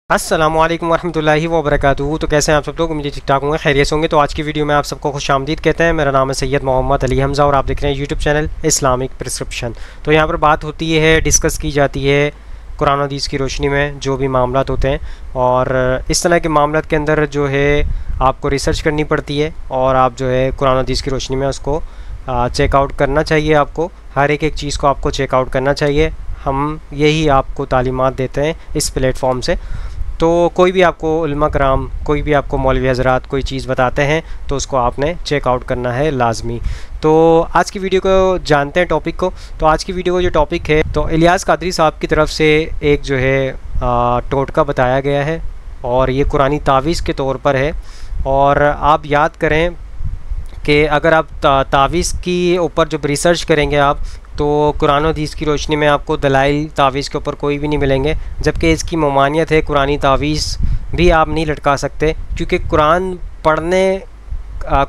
अस्सलामुअलैकुम वरहमतुल्लाहि वबरकातुहू। तो कैसे हैं आप सब लोग? मुझे ठीक ठाक होंगे, खैरियत होंगे। तो आज की वीडियो में आप सबको खुशामदीद कहते हैं। मेरा नाम है सैयद मोहम्मद अली हमज़ा और आप देख रहे हैं यूट्यूब चैनल इस्लामिक प्रिस्क्रिप्शन। तो यहाँ पर बात होती है, डिस्कस की जाती है कुरान हदीस की रोशनी में जो भी मामलात होते हैं, और इस तरह के मामलात के अंदर जो है आपको रिसर्च करनी पड़ती है और आप जो है कुरान हदीस की रोशनी में उसको चेकआउट करना चाहिए। आपको हर एक चीज़ को आपको चेकआउट करना चाहिए। हम यही आपको तालीमात देते हैं इस प्लेटफॉर्म से। तो कोई भी आपको उलमा कराम, कोई भी आपको मौलवी हज़रात कोई चीज़ बताते हैं तो उसको आपने चेकआउट करना है लाजमी। तो आज की वीडियो को जानते हैं टॉपिक को। तो आज की वीडियो का जो टॉपिक है, तो इलियास कादरी साहब की तरफ से एक जो है टोटका बताया गया है और ये कुरानी तावीज़ के तौर पर है। और आप याद करें कि अगर आप तावीज़ की ऊपर जब रिसर्च करेंगे आप, तो कुरान हदीस की रोशनी में आपको दलाइल तावीज़ के ऊपर कोई भी नहीं मिलेंगे, जबकि इसकी ममानियत है। कुरानी तावीज़ भी आप नहीं लटका सकते, क्योंकि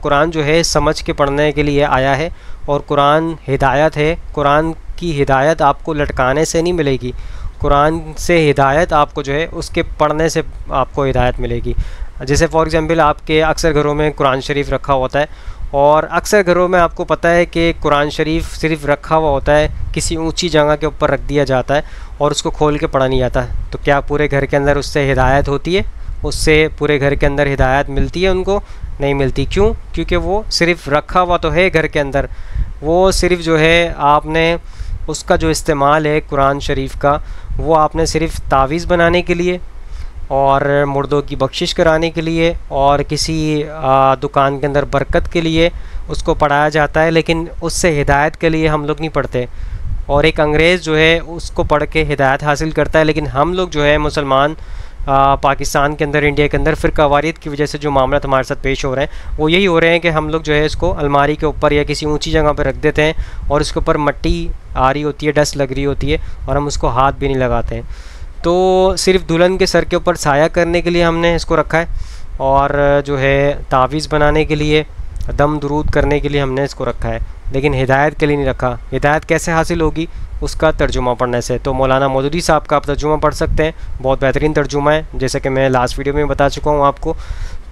कुरान जो है समझ के पढ़ने के लिए आया है और कुरान हिदायत है। कुरान की हिदायत आपको लटकाने से नहीं मिलेगी, कुरान से हिदायत आपको जो है उसके पढ़ने से आपको हिदायत मिलेगी। जैसे फॉर एग्ज़ाम्पल आपके अक्सर घरों में कुरान शरीफ रखा होता है, और अक्सर घरों में आपको पता है कि कुरान शरीफ सिर्फ रखा हुआ होता है, किसी ऊंची जगह के ऊपर रख दिया जाता है और उसको खोल के पढ़ा नहीं जाता। तो क्या पूरे घर के अंदर उससे हिदायत होती है? उससे पूरे घर के अंदर हिदायत मिलती है? उनको नहीं मिलती। क्यों? क्योंकि वो सिर्फ़ रखा हुआ तो है घर के अंदर, वो सिर्फ़ जो है आपने उसका जो इस्तेमाल है कुरान शरीफ का, वो आपने सिर्फ़ तावीज़ बनाने के लिए और मुर्दों की बख्शिश कराने के लिए और किसी दुकान के अंदर बरकत के लिए उसको पढ़ाया जाता है, लेकिन उससे हिदायत के लिए हम लोग नहीं पढ़ते। और एक अंग्रेज़ जो है उसको पढ़ के हिदायत हासिल करता है, लेकिन हम लोग जो है मुसलमान पाकिस्तान के अंदर, इंडिया के अंदर फ़िरक़ावारियत की वजह से जो मामला हमारे साथ पेश हो रहे हैं वो यही हो रहे हैं कि हम लोग जो है इसको अलमारी के ऊपर या किसी ऊंची जगह पर रख देते हैं और इसके ऊपर मिट्टी आ रही होती है, डस्ट लग रही होती है और हम उसको हाथ भी नहीं लगाते हैं। तो सिर्फ़ दुल्हन के सर के ऊपर साया करने के लिए हमने इसको रखा है, और जो है तावीज़ बनाने के लिए, दम दुरूद करने के लिए हमने इसको रखा है, लेकिन हिदायत के लिए नहीं रखा। हिदायत कैसे हासिल होगी? उसका तर्जुमा पढ़ने से। तो मौलाना मौदूदी साहब का आप तर्जुमा पढ़ सकते हैं, बहुत बेहतरीन तर्जुमा है, जैसे कि मैं लास्ट वीडियो में बता चुका हूँ आपको।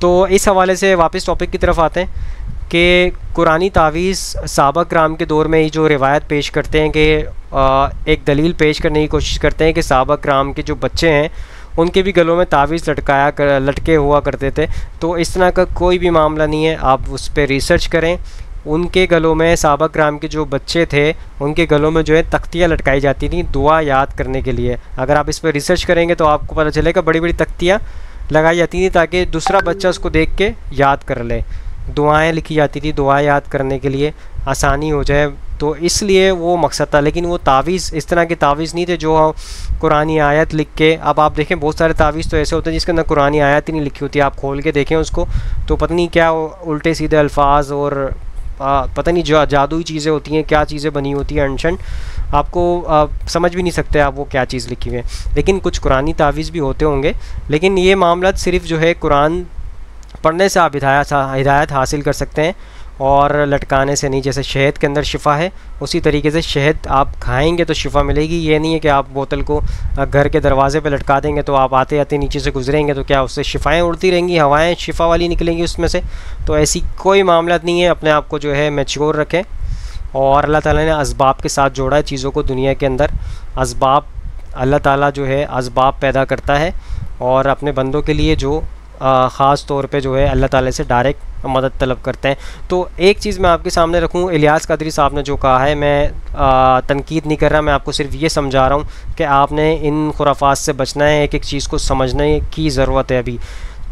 तो इस हवाले से वापस टॉपिक की तरफ आते हैं कि कुरानी तावीज़ सहाबा किराम के दौर में ही जो रिवायत पेश करते हैं कि एक दलील पेश करने की कोशिश करते हैं कि सहाबा किराम के जो बच्चे हैं उनके भी गलों में तावीज़ लटके हुआ करते थे। तो इस तरह का कोई भी मामला नहीं है, आप उस पर रिसर्च करें। उनके गलों में, सहाबा किराम के जो बच्चे थे उनके गलों में जो है तख्तियाँ लटकाई जाती थी दुआ याद करने के लिए। अगर आप इस पर रिसर्च करेंगे तो आपको पता चलेगा बड़ी बड़ी तख्तियाँ लगाई जाती थी ताकि दूसरा बच्चा उसको देख के याद कर ले। दुआएं लिखी जाती थी दुआ याद करने के लिए, आसानी हो जाए, तो इसलिए वो मकसद था। लेकिन वो तावीज़ इस तरह के तावीज़ नहीं थे जो कुरानी आयत लिख के। अब आप देखें बहुत सारे तावीज़ तो ऐसे होते हैं जिसके अंदर कुरानी आयत ही नहीं लिखी होती। आप खोल के देखें उसको तो पता नहीं क्या उल्टे सीधे अल्फाज और पता नहीं जो जादुई चीज़ें होती हैं, क्या चीज़ें बनी होती हैं अनशन, आपको समझ भी नहीं सकते आप वो क्या चीज़ लिखी हुई है। लेकिन कुछ कुरानी तावीज़ भी होते होंगे, लेकिन ये मामला सिर्फ़ जो है कुरान पढ़ने से आप हिदायत हासिल कर सकते हैं और लटकाने से नहीं। जैसे शहद के अंदर शिफ़ा है, उसी तरीके से शहद आप खाएंगे तो शिफ़ा मिलेगी। ये नहीं है कि आप बोतल को घर के दरवाजे पे लटका देंगे तो आप आते आते नीचे से गुजरेंगे तो क्या उससे शिफ़ाएँ उड़ती रहेंगी, हवाएं शिफ़ा वाली निकलेंगी उसमें से? तो ऐसी कोई मामला नहीं है। अपने आप को जो है मैच्योर रखें, और अल्लाह ताला ने असबाब के साथ जोड़ा है चीज़ों को। दुनिया के अंदर असबाब, अल्लाह ताला जो है असबाब पैदा करता है और अपने बंदों के लिए जो ख़ास तौर पे जो है अल्लाह ताला से डायरेक्ट मदद तलब करते हैं। तो एक चीज़ मैं आपके सामने रखूँ, इलियास कादरी साहब ने जो कहा है, मैं तनकीद नहीं कर रहा, मैं आपको सिर्फ ये समझा रहा हूँ कि आपने इन खुराफात से बचना है, एक एक चीज़ को समझने की ज़रूरत है अभी।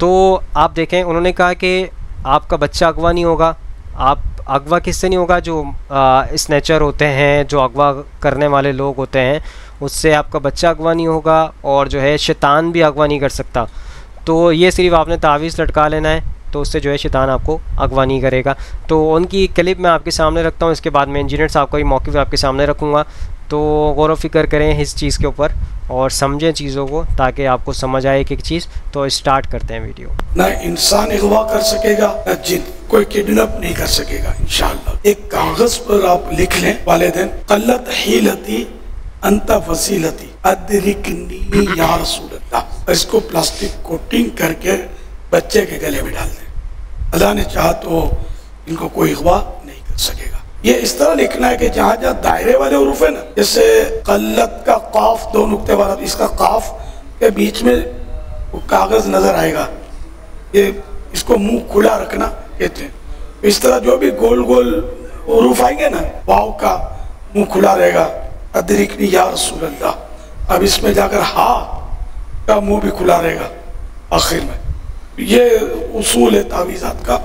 तो आप देखें, उन्होंने कहा कि आपका बच्चा अगवा नहीं होगा। आप अगवा किससे नहीं होगा? जो स्नैचर होते हैं, जो अगवा करने वाले लोग होते हैं, उससे आपका बच्चा अगवा नहीं होगा, और जो है शैतान भी अगवा नहीं कर सकता। तो ये सिर्फ आपने तावीज़ लटका लेना है, तो उससे जो है शैतान आपको अगवा नहीं करेगा। तो उनकी क्लिप मैं आपके सामने रखता हूँ, इसके बाद मैं इंजीनियर साहब का भी मौक़िफ़ आपके सामने रखूँगा। तो गौर व फ़िक्र करें इस चीज़ के ऊपर और समझें चीज़ों को, ताकि आपको समझ आए एक एक चीज़। तो स्टार्ट करते हैं वीडियो। ना इंसान अगवा कर सकेगा, ना जिन, कोई किडनैप नहीं कर सकेगा इंशाअल्लाह। एक कागज़ पर आप लिख लें, वालिदैन क़ल्लत हीलती अंत वसीलती अदरिकनी या रसूल अल्लाह। इसको प्लास्टिक कोटिंग करके बच्चे के गले में डाल दें। अल्लाह ने चाहा तो इनको कोई अगवा नहीं कर सकेगा। ये इस तरह लिखना है कि जहाँ जहाँ दायरे वाले हुरूफ है ना, जैसे कल्लत का काफ 2 नुक्ते वाला, इसका काफ के बीच में वो कागज नजर आएगा, ये इसको मुंह खुला रखना कहते हैं। इस तरह जो भी गोल गोल हुरूफ आएंगे ना, वाव का मुंह खुला रहेगा, अदरिकनी या रसूल अल्लाह। अब इसमें जाकर हा का मुंह भी खुला रहेगा आखिर में। ये उसूल है तावीज़ात का,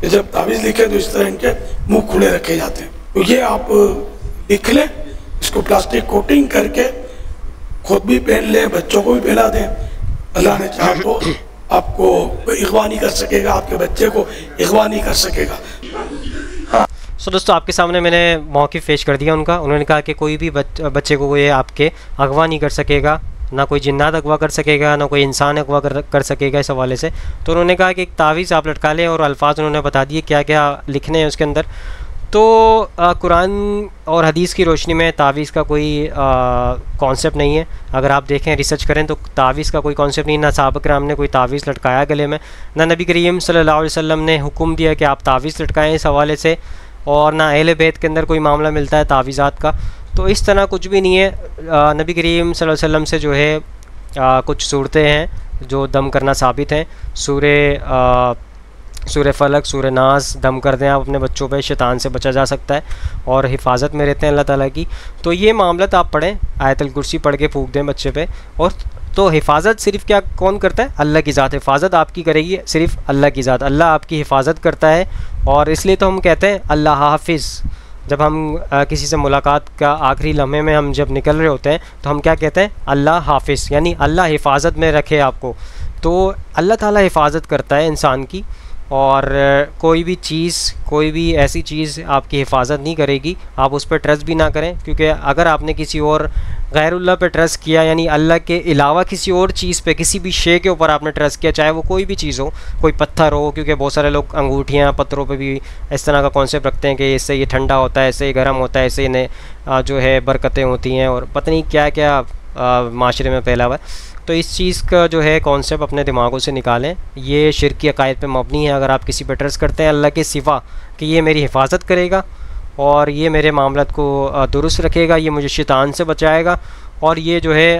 जब तावीज़ लिखे तो इस तरह इनके मुंह खुले रखे जाते हैं। तो ये आप लिख लें, इसको प्लास्टिक कोटिंग करके खुद भी पहन लें, बच्चों को भी पहना दें। अल्लाह ने चाहा तो आपको इगवा नहीं कर सकेगा, आपके बच्चे को इगवा नहीं कर सकेगा। सो दोस्तों, आपके सामने मैंने मौक़िफ़ पेश कर दिया उनका। उन्होंने कहा कि कोई भी बच्चे को ये आपके अगवा नहीं कर सकेगा, ना कोई जिन्नात अगवा कर सकेगा, ना कोई इंसान अगवा कर सकेगा इस हवाले से। तो उन्होंने कहा कि एक तावीज़ आप लटका लें, और अल्फाज उन्होंने बता दिए क्या क्या लिखने हैं उसके अंदर। तो कुरान और हदीस की रोशनी में तावीज़ का कोई कॉन्सेप्ट नहीं है। अगर आप देखें, रिसर्च करें, तो तावीज़ का कोई कॉन्सेप्ट नहीं। ना सहाबा किराम ने कोई तावीज़ लटकाया गले में, ना नबी करीम सल्लल्लाहु अलैहि वसल्लम ने हुक्म दिया कि आप तावीज़ लटकाएँ इस हवाले से, और ना अहले बैत के अंदर कोई मामला मिलता है तावीज़ात का। तो इस तरह कुछ भी नहीं है। नबी करीम सल्लल्लाहु अलैहि वसल्लम से जो है कुछ सूरतें हैं जो दम करना साबित हैं। सूरह फलक, सूरह नास दम कर दें आप अपने बच्चों पे, शैतान से बचा जा सकता है और हिफाजत में रहते हैं अल्लाह ताला की। तो ये मामला आप पढ़ें, आयतुल कुर्सी पढ़ के फूंक दें बच्चे पे। और तो हिफाजत सिर्फ क्या कौन करता है? अल्लाह की ज़ात हिफाजत आपकी करेगी, सिर्फ अल्लाह की ज़ात। अल्लाह आपकी हिफाजत करता है, और इसलिए तो हम कहते हैं अल्लाह हाफिज़। जब हम किसी से मुलाकात का आखिरी लम्हे में हम जब निकल रहे होते हैं तो हम क्या कहते हैं? अल्लाह हाफिज़, यानी अल्लाह हिफाजत में रखे आपको। तो अल्लाह ताला हिफाजत करता है इंसान की, और कोई भी चीज़, कोई भी ऐसी चीज़ आपकी हिफाजत नहीं करेगी। आप उस पर ट्रस्ट भी ना करें, क्योंकि अगर आपने किसी और गैरुल्लाह पे ट्रस्ट किया, यानी अल्लाह के अलावा किसी और चीज़ पे, किसी भी शे के ऊपर आपने ट्रस्ट किया, चाहे वो कोई भी चीज़ हो, कोई पत्थर हो, क्योंकि बहुत सारे लोग अंगूठियाँ पत्थरों पे भी इस तरह का कॉन्सेप्ट रखते हैं कि इससे ये ठंडा होता है, इससे ये गर्म होता है, इससे इन्हें जो है बरकतें होती हैं, और पता नहीं क्या क्या माशरे में फैला हुआ है। तो इस चीज़ का जो है कॉन्सेप्ट अपने दिमागों से निकालें। ये शिरकी अकायद पे मबनी है। अगर आप किसी पर ट्रस्ट करते हैं अल्लाह के सिवा कि ये मेरी हिफाजत करेगा और ये मेरे मामलत को दुरुस्त रखेगा, ये मुझे शैतान से बचाएगा, और ये जो है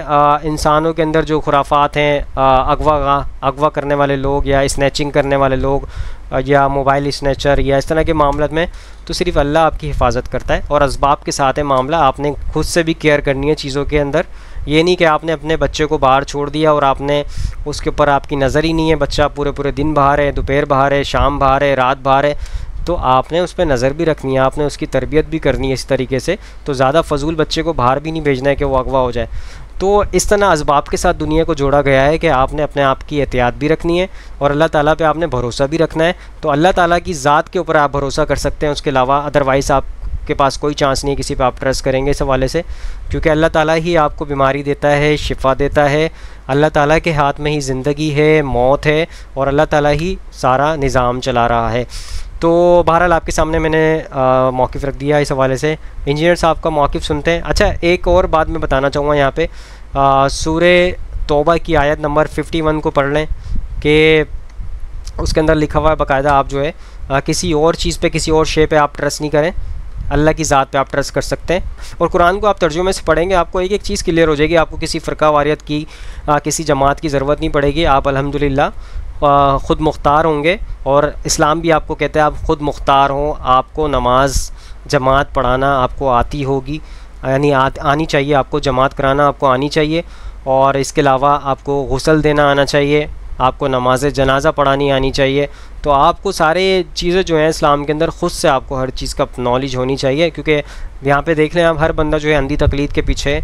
इंसानों के अंदर जो खुराफात हैं, अगवा करने वाले लोग या स्नैचिंग करने वाले लोग या मोबाइल स्नैचर या इस तरह के मामलों में, तो सिर्फ अल्लाह आपकी हिफाजत करता है। और असबाब के साथ है मामला। आपने खुद से भी केयर करनी है चीज़ों के अंदर। ये नहीं कि आपने अपने बच्चे को बाहर छोड़ दिया और आपने उसके ऊपर आपकी नज़र ही नहीं है, बच्चा पूरे पूरे दिन बाहर है, दोपहर बाहर है, शाम बाहर है, रात बाहर है, तो आपने उस पर नज़र भी रखनी है, आपने उसकी तरबियत भी करनी है इस तरीके से। तो ज़्यादा फजूल बच्चे को बाहर भी नहीं भेजना है कि वो अगवा हो जाए। तो इस तरह असबाब के साथ दुनिया को जोड़ा गया है कि आपने अपने आप की एहतियात भी रखनी है और अल्लाह ताला पे आपने भरोसा भी रखना है। तो अल्लाह ताला की ज़ात के ऊपर आप भरोसा कर सकते हैं, उसके अलावा अदरवाइज़ आपके पास कोई चांस नहीं है किसी पे आप ट्रस्ट करेंगे इस हवाले से, क्योंकि अल्लाह ताला ही आपको बीमारी देता है, शिफा देता है। अल्लाह ताला के हाथ में ही ज़िंदगी है, मौत है, और अल्लाह ताला ही सारा निज़ाम चला रहा है। तो बहरहाल आपके सामने मैंने मौक़िफ़ रख दिया इस हवाले से। इंजीनियर साहब का मौक़िफ़ सुनते हैं। अच्छा, एक और बात मैं बताना चाहूँगा यहाँ पे, सूरह तौबा की आयत नंबर 51 को पढ़ लें कि उसके अंदर लिखा हुआ है बाकायदा, आप जो है किसी और चीज़ पे, किसी और शे पे आप ट्रस्ट नहीं करें, अल्लाह की ज़ात पे आप ट्रस्ट कर सकते हैं। और कुरान को आप तर्जुमे से पढ़ेंगे, आपको एक एक चीज़ क्लियर हो जाएगी। आपको किसी फ़िरका वारियत की, किसी जमात की ज़रूरत नहीं पड़ेगी। आप अल्हम्दुलिल्लाह ख़ुद मुख्तार होंगे, और इस्लाम भी आपको कहता है आप ख़ुद मुख्तार हों। आपको नमाज जमात पढ़ाना आपको आती होगी, यानी आनी चाहिए, आपको जमात कराना आपको आनी चाहिए, और इसके अलावा आपको गुस्ल देना आना चाहिए, आपको नमाज जनाजा पढ़ानी आनी चाहिए। तो आपको सारे चीज़ें जो हैं इस्लाम के अंदर ख़ुद से आपको हर चीज़ का नॉलेज होनी चाहिए, क्योंकि यहाँ पे देख लें आप, हर बंदा जो है अंधी तकलीद के पीछे,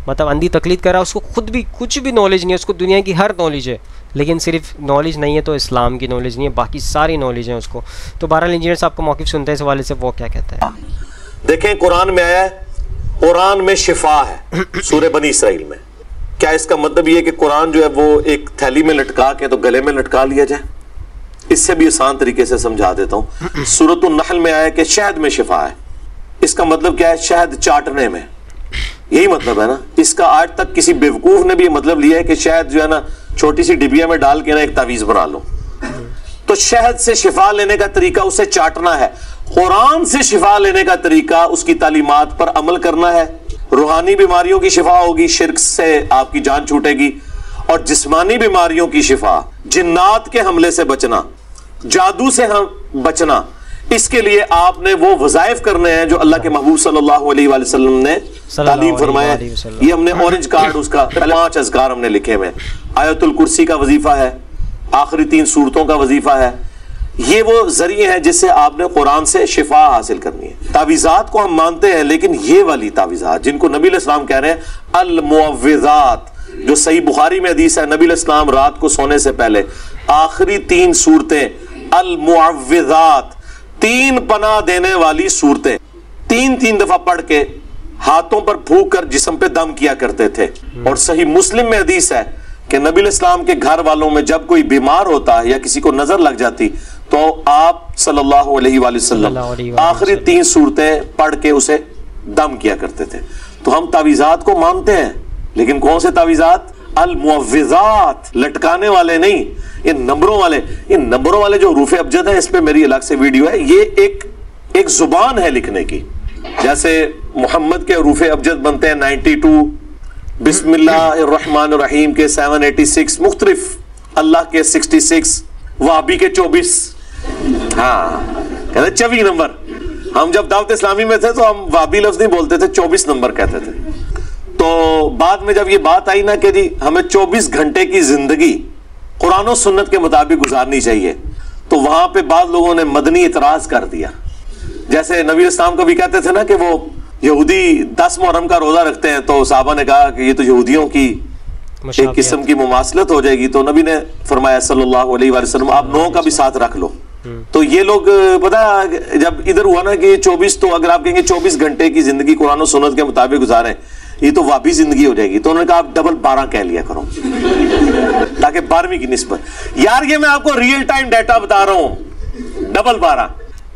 मतलब अंधी तकलीद कर रहा है, उसको खुद भी कुछ भी नॉलेज नहीं है, उसको दुनिया की हर नॉलेज है, लेकिन सिर्फ नॉलेज नहीं है तो इस्लाम की नॉलेज नहीं है, बाकी सारी नॉलेज है उसको। तो बहरहाल इंजीनियर साहब का मौक़िफ़ सुनते हैं इस हवाले से, वो क्या कहता है। देखें, कुरान में आया है, कुरान में शिफा है सूरह बनी इसराइल में। क्या इसका मतलब ये कि कुरान जो है वो एक थैली में लटका के तो गले में लटका लिया जाए? इससे भी आसान तरीके से समझा देता हूँ। सूरत अन-नहल में आया कि शहद में शिफा है। इसका मतलब क्या है? शहद चाटने में। यही मतलब है ना। इसका आज तक किसी बेवकूफ ने भी मतलब लिया है कि शहद जो है ना छोटी सी डिबिया में डाल के ना एक तावीज बना लो। तो शहद से शिफा लेने का तरीका उसे चाटना है, कुरान से शिफा लेने का तरीका उसकी तालीमात पर अमल करना है। रूहानी बीमारियों की शिफा होगी, शिर्क से आपकी जान छूटेगी, और जिस्मानी बीमारियों की शिफा, जिन्नात के हमले से बचना, जादू से हम बचना, इसके लिए आपने वो वज़ाइफ करने हैं जो अल्लाह के महबूब सल्लल्लाहु अलैहि वसल्लम ने तालीम फरमाया। ये हमने ऑरेंज कार्ड उसका 5 अज़कार हमने लिखे हुए। आयतुल कुर्सी का वजीफा है, आखिरी 3 सूरतों का वजीफा है। ये वो जरिए हैं जिससे आपने कुरान से शिफा हासिल करनी है। तावीज़ात को हम मानते हैं, लेकिन ये वाली तावीज़ात जिनको नबी अलैहिस्सलाम कह रहे हैं अल मुअव्विज़ात, जो सही बुखारी में हदीस है, नबी अलैहिस्सलाम रात को सोने से पहले आखिरी 3 सूरतें अल मुअव्विज़ात, 3 पनाह देने वाली सूरतें 3-3 दफा पढ़ के हाथों पर फूंक कर जिस्म पे दम किया करते थे। और सही मुस्लिम में हदीस है कि नबी अलैहिस्सलाम के घर वालों में जब कोई बीमार होता या किसी को नजर लग जाती तो आप सल्लल्लाहु अलैहि वसल्लम आखिरी 3 सूरतें पढ़ के उसे दम किया करते थे। तो हम तावीज़ात को मानते हैं, लेकिन कौन से तावीज़ात? अल मुअव्विज़ात, लटकाने वाले नहीं, ये नंबरों वाले। ये नंबरों वाले जो हरूफ अबजद है, इस पे मेरी अलग से वीडियो है। ये एक जुबान है लिखने की। जैसे मोहम्मद के हरूफ अबजद बनते हैं 92, बिस्मिल्लाहिर्रहमानिर्रहीम के 786, मुख्तलिफ अल्लाह के 66, वाबी के 24। हाँ, कहते 24 नंबर। हम जब दावत इस्लामी में थे तो हम वाबी लफ्ज नहीं बोलते थे, 24 नंबर कहते थे। तो बाद में जब ये बात आई ना कि जी हमें 24 घंटे की जिंदगी कुरान और सुन्नत के मुताबिक गुजारनी चाहिए, तो वहां पे बाद लोगों ने मदनी इतराज कर दिया। जैसे नबी इस्लाम को भी कहते थे ना कि वो यहूदी 10 मुहर्रम का रोजा रखते हैं, तो साहबा ने कहा कि ये तो यहूदियों की एक किस्म की मुमासलत हो जाएगी। तो नबी ने फरमाया सल्लल्लाहु अलैहि वसल्लम आप 9 का भी साथ रख लो। तो ये लोग पता जब इधर हुआ ना कि 24, तो अगर आप कहेंगे 24 घंटे की जिंदगी कुरान और सुन्नत के मुताबिक गुजारें, ये तो वापी जिंदगी हो जाएगी। तो उन्होंने कहा आप डबल 12 कह लिया करो ताकि 12वीं की निस्बत। यार ये मैं आपको रियल टाइम डाटा बता रहा हूं, डबल 12।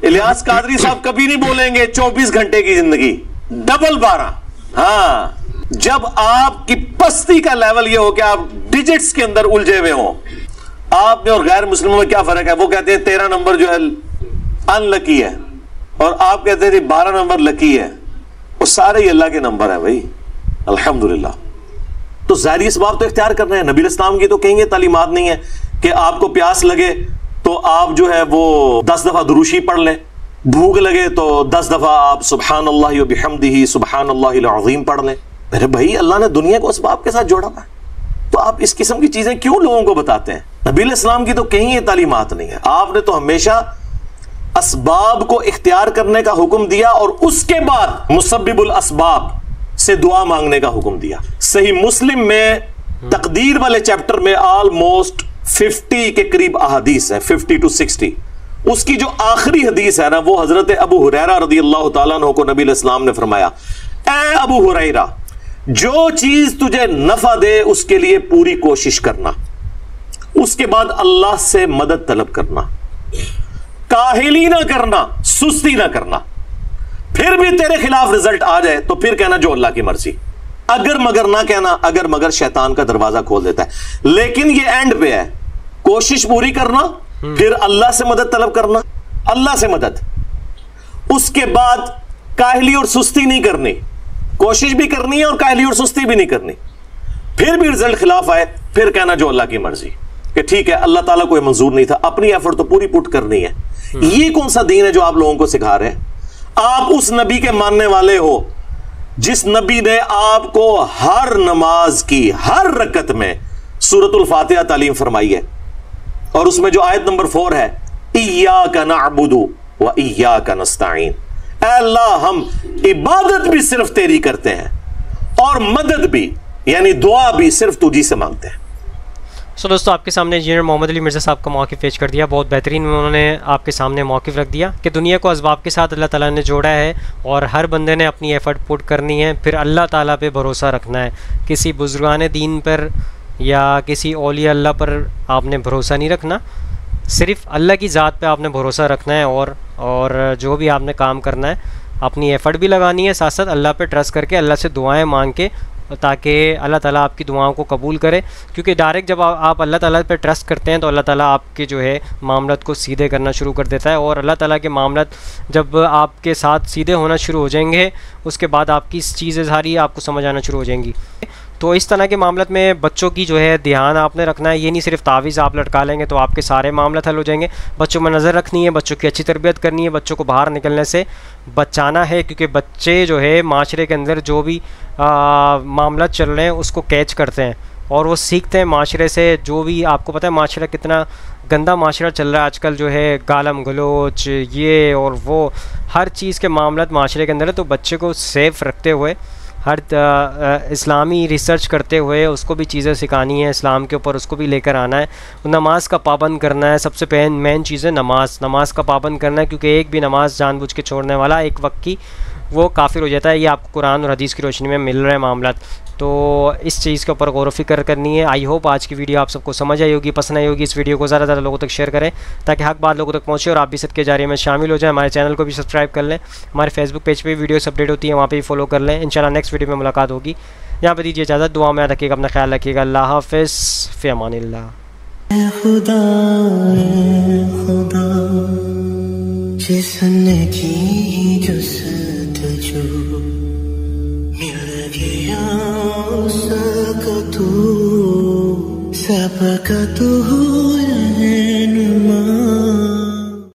इलियास कादरी साहब कभी नहीं बोलेंगे 24 घंटे की जिंदगी, डबल 12। हाँ, जब आपकी पस्ती का लेवल ये हो कि आप डिजिट्स के अंदर उलझे हुए हो। आप में और गैर मुस्लिमों में क्या फर्क है? वो कहते हैं 13 नंबर जो है अनलकी है, और आप कहते हैं 12 नंबर लकी है। वो सारे ही अल्लाह के नंबर है भाई, अल्हम्दुलिल्लाह। तो ज़ाहिर इसबाब तो इख्तियार करना है। नबी इस्लाम की तो कहेंगे तालीमात नहीं है कि आपको प्यास लगे तो आप जो है वो 10 दफा दुरूशी पढ़ लें, भूख लगे तो 10 दफा आप सुब्हानल्लाहि व बिहम्दिही सुब्हानल्लाहिल अज़ीम पढ़ लें। मेरे भाई, अल्लाह ने दुनिया को इसबाब के साथ जोड़ा है, तो आप इस किस्म की चीजें क्यों लोगों को बताते हैं? नबी इस्लाम की तो कहीं ये तालीमात नहीं है। आपने तो हमेशा असबाब को इख्तियार करने का हुक्म दिया और उसके बाद मुसब्बिबुल असबाब से दुआ मांगने का हुक्म दिया। सही मुस्लिम में तकदीर वाले चैप्टर में ऑलमोस्ट 50 के करीब अहादीस है, 50 to 60। उसकी जो आखिरी हदीस है ना, वो हजरत अबू हुरैरा रदियल्लाहु ताला अन्हु को नबी इस्लाम ने फरमाया, ए अबू हुरैरा, जो चीज तुझे नफा दे उसके लिए पूरी कोशिश करना, उसके बाद अल्लाह से मदद तलब करना, काहिली ना करना, सुस्ती ना करना। फिर भी तेरे खिलाफ रिजल्ट आ जाए तो फिर कहना जो अल्लाह की मर्जी। अगर मगर ना कहना, अगर मगर शैतान का दरवाजा खोल देता है। लेकिन ये एंड पे है, कोशिश पूरी करना, फिर अल्लाह से मदद तलब करना, अल्लाह से मदद। उसके बाद काहिली और सुस्ती नहीं करनी, कोशिश भी करनी है और काहिली और सुस्ती भी नहीं करनी। फिर भी रिजल्ट खिलाफ आए, फिर कहना जो अल्लाह की मर्जी, कि ठीक है अल्लाह ताला को मंजूर नहीं था, अपनी एफर्ट तो पूरी पुट करनी है। ये कौन सा दीन है जो आप लोगों को सिखा रहे हैं? आप उस नबी के मानने वाले हो जिस नबी ने आपको हर नमाज की हर रकत में सूरतुल फातिहा तालीम फरमाई है, और उसमें जो आयत नंबर 4 है, इय्याका नअबुदु व इय्याका नस्तईन, अल्लाह हम इबादत भी सिर्फ तेरी करते हैं और मदद भी यानी दुआ भी सिर्फ तुझी से मांगते हैं। सो दोस्तों, आपके सामने इंजीनियर मोहम्मद अली मिर्ज़ा साहब का मौक़िफ़ पेश कर दिया। बहुत बेहतरीन उन्होंने आपके सामने मौक़िफ़ रख दिया कि दुनिया को असबाब के साथ अल्लाह ताला ने जोड़ा है और हर बंदे ने अपनी एफ़र्ट पुट करनी है, फिर अल्लाह ताला पे भरोसा रखना है। किसी बुज़ुर्गान दीन पर या किसी औलिया अल्लाह पर आपने भरोसा नहीं रखना, सिर्फ़ अल्लाह की ज़ात पे आपने भरोसा रखना है। और जो भी आपने काम करना है अपनी एफ़र्ट भी लगानी है, साथ साथ अल्लाह पे ट्रस्ट करके अल्लाह से दुआएं मांग के, ताकि अल्लाह ताला आपकी दुआओं को कबूल करे। क्योंकि डायरेक्ट जब आप अल्लाह ताला पे ट्रस्ट करते हैं तो अल्लाह ताला आपके जो है मामलात को सीधे करना शुरू कर देता है, और अल्लाह ताला के मामलात जब आपके साथ सीधे होना शुरू हो जाएंगे उसके बाद आपकी चीज़ें सारी आपको समझ आना शुरू हो जाएंगी। तो इस तरह के मामलात में बच्चों की जो है ध्यान आपने रखना है। ये नहीं सिर्फ तावीज़ आप लटका लेंगे तो आपके सारे मामला हल हो जाएंगे। बच्चों में नज़र रखनी है, बच्चों की अच्छी तरबियत करनी है, बच्चों को बाहर निकलने से बचाना है, क्योंकि बच्चे जो है माशरे के अंदर जो भी मामला चल रहे हैं उसको कैच करते हैं और वो सीखते हैं माशरे से। जो भी आपको पता है माशरा कितना गंदा माशरा चल रहा है आजकल, जो है गालम गलोच ये और वो हर चीज़ के मामलात माशरे के अंदर है। तो बच्चे को सेफ़ रखते हुए, हर इस्लामी रिसर्च करते हुए उसको भी चीज़ें सिखानी है इस्लाम के ऊपर, उसको भी लेकर आना है। नमाज़ का पाबंद करना है, सबसे मेन चीज़ है नमाज़ का पाबंद करना है, क्योंकि एक भी नमाज़ जानबूझ के छोड़ने वाला एक वक्त की वो काफिर हो जाता है। ये आपको कुरान और हदीस की रोशनी में मिल रहे हैं मामला। तो इस चीज़ के ऊपर गौर व फिक्र करनी है। आई होप आज की वीडियो आप सबको समझ आई होगी, पसंद आई होगी। इस वीडियो को ज़्यादा से ज़्यादा लोगों तक शेयर करें ताकि हक बात लोगों तक पहुँचे और आप भी सदके जारिये में शामिल हो जाएं। हमारे चैनल को भी सब्सक्राइब कर लें, हमारे फेसबुक पेज पे भी वीडियोस अपडेट होती है, वहाँ पे भी फॉलो कर लें। इंशाल्लाह नेक्स्ट वीडियो में मुलाकात होगी। यहाँ पर दीजिए इजाज़त, दुआ में याद रखिएगा, अपना ख्याल रखिएगा। अल्लाह हाफ़िज़, फ़ी अमानिल्लाह। जिसने की जुस्तजू मिल गया उसका तू सबका तू